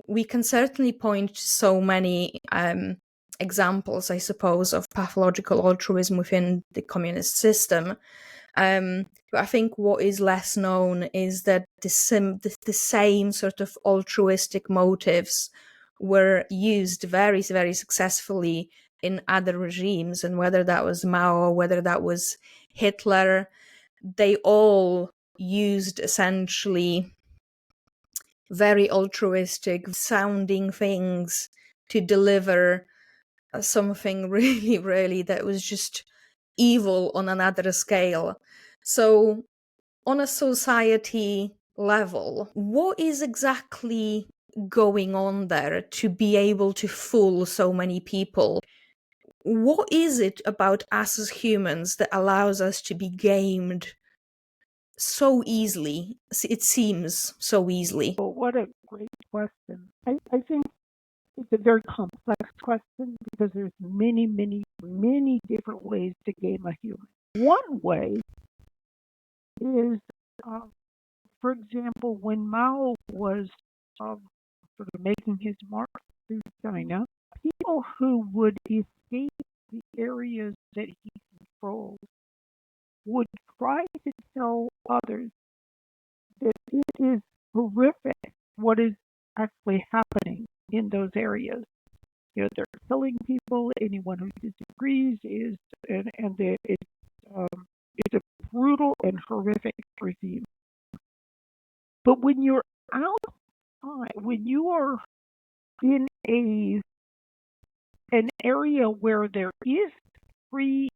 we can certainly point to so many examples, I suppose, of pathological altruism within the communist system. But I think what is less known is that the same sort of altruistic motives were used very, very successfully in other regimes, and whether that was Mao or whether that was Hitler, they all used essentially very altruistic sounding things to deliver something really, really that was just evil on another scale. So on a society level, what is exactly going on there to be able to fool so many people? What is it about us as humans that allows us to be gamed so easily? It seems so easily. Well, what a great question. I think it's a very complex question because there's many, many, many different ways to game a human. One way is, for example, when Mao was sort of making his march through China, people who would escape the areas that he controlled would try to tell others that it is horrific what is actually happening in those areas. You know, they're killing people. Anyone who disagrees is, and it's a brutal and horrific regime. But when you're outside, when you are in an area where there is free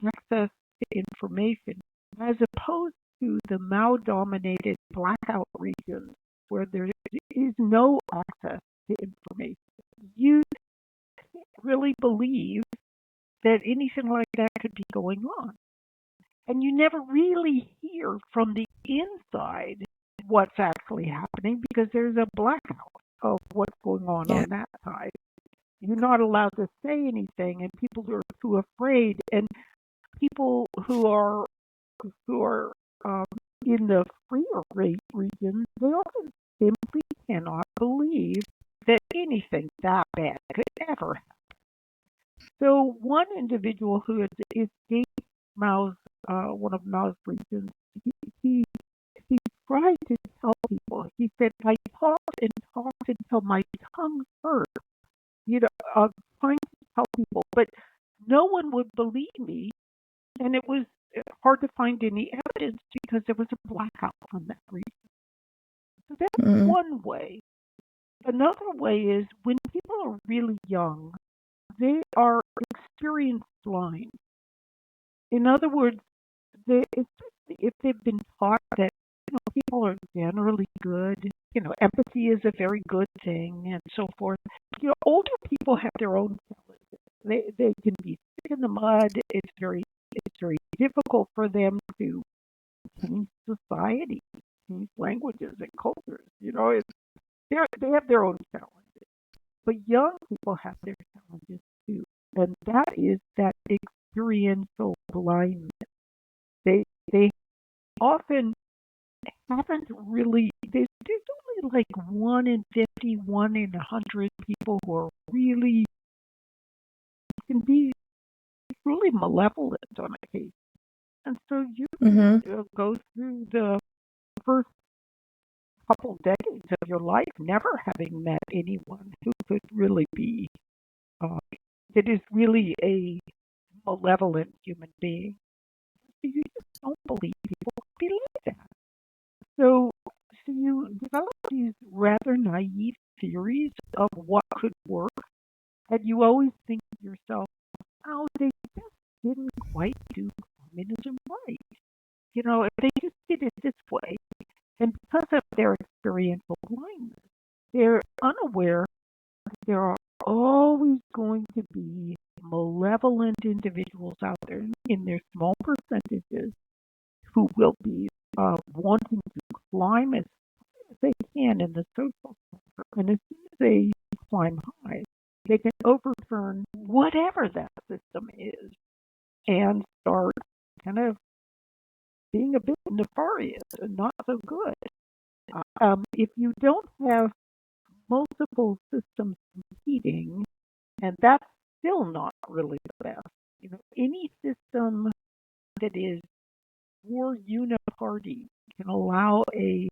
access to information, as opposed to the Mao-dominated blackout regions where there is no access to information, you can't really believe that anything like that could be going on. And you never really hear from the inside what's actually happening because there's a blackout of what's going on that side. You're not allowed to say anything, and people are too afraid. And people who are in the freer region, they often simply cannot believe that anything that bad could ever happen. So one individual who had escaped Mao's one of Mao's regions, he tried to tell people. He said, "I talked and talked until my tongue hurt, trying to tell people, but no one would believe me, and it was hard to find any evidence because there was a blackout on that region." So that's one way. Another way is when people are really young, they are experienced blind. In other words, if they've been taught that people are generally good, empathy is a very good thing, and so forth. Older people have their own challenges. They can be stuck in the mud. It's very difficult for them to change society, change languages and cultures. They have their own challenges, but young people have their challenges too, and that is that experiential blindness. They often haven't really. There's only like 1 in 50, 1 in 100 people who are really can be truly malevolent on occasion, and so you go through the first couple decades of your life never having met anyone who could really be that is really a malevolent human being. You just don't believe people believe that. So you develop these rather naive theories of what could work, and you always think to yourself, "Oh, they just didn't quite do communism right. If they just did it this way." And because of their experiential blindness, they're unaware that there are always going to be malevolent individuals out there in their small percentages who will be wanting to climb as high as they can in the social structure. And as soon as they climb high, they can overturn whatever that system is and start kind of being a bit nefarious and not so good. If you don't have multiple systems competing, and that's still not really the best. Any system that is more uniparty can allow a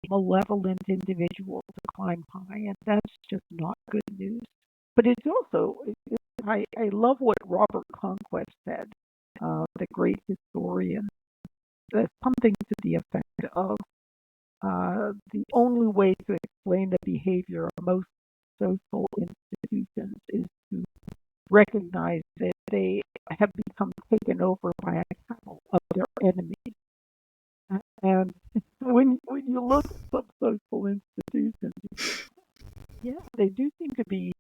malevolent individual to climb high, and that's just not good news. But it's also, I love what Robert Conquest said, the great historian, something to the effect of the only way to explain the behavior of most social institutions is to recognize that they have become taken over by a couple of their enemies. And when you look at some social institutions, yeah, they do seem to be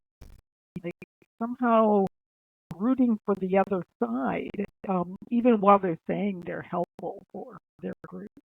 like somehow rooting for the other side, even while they're saying they're helpful for their group.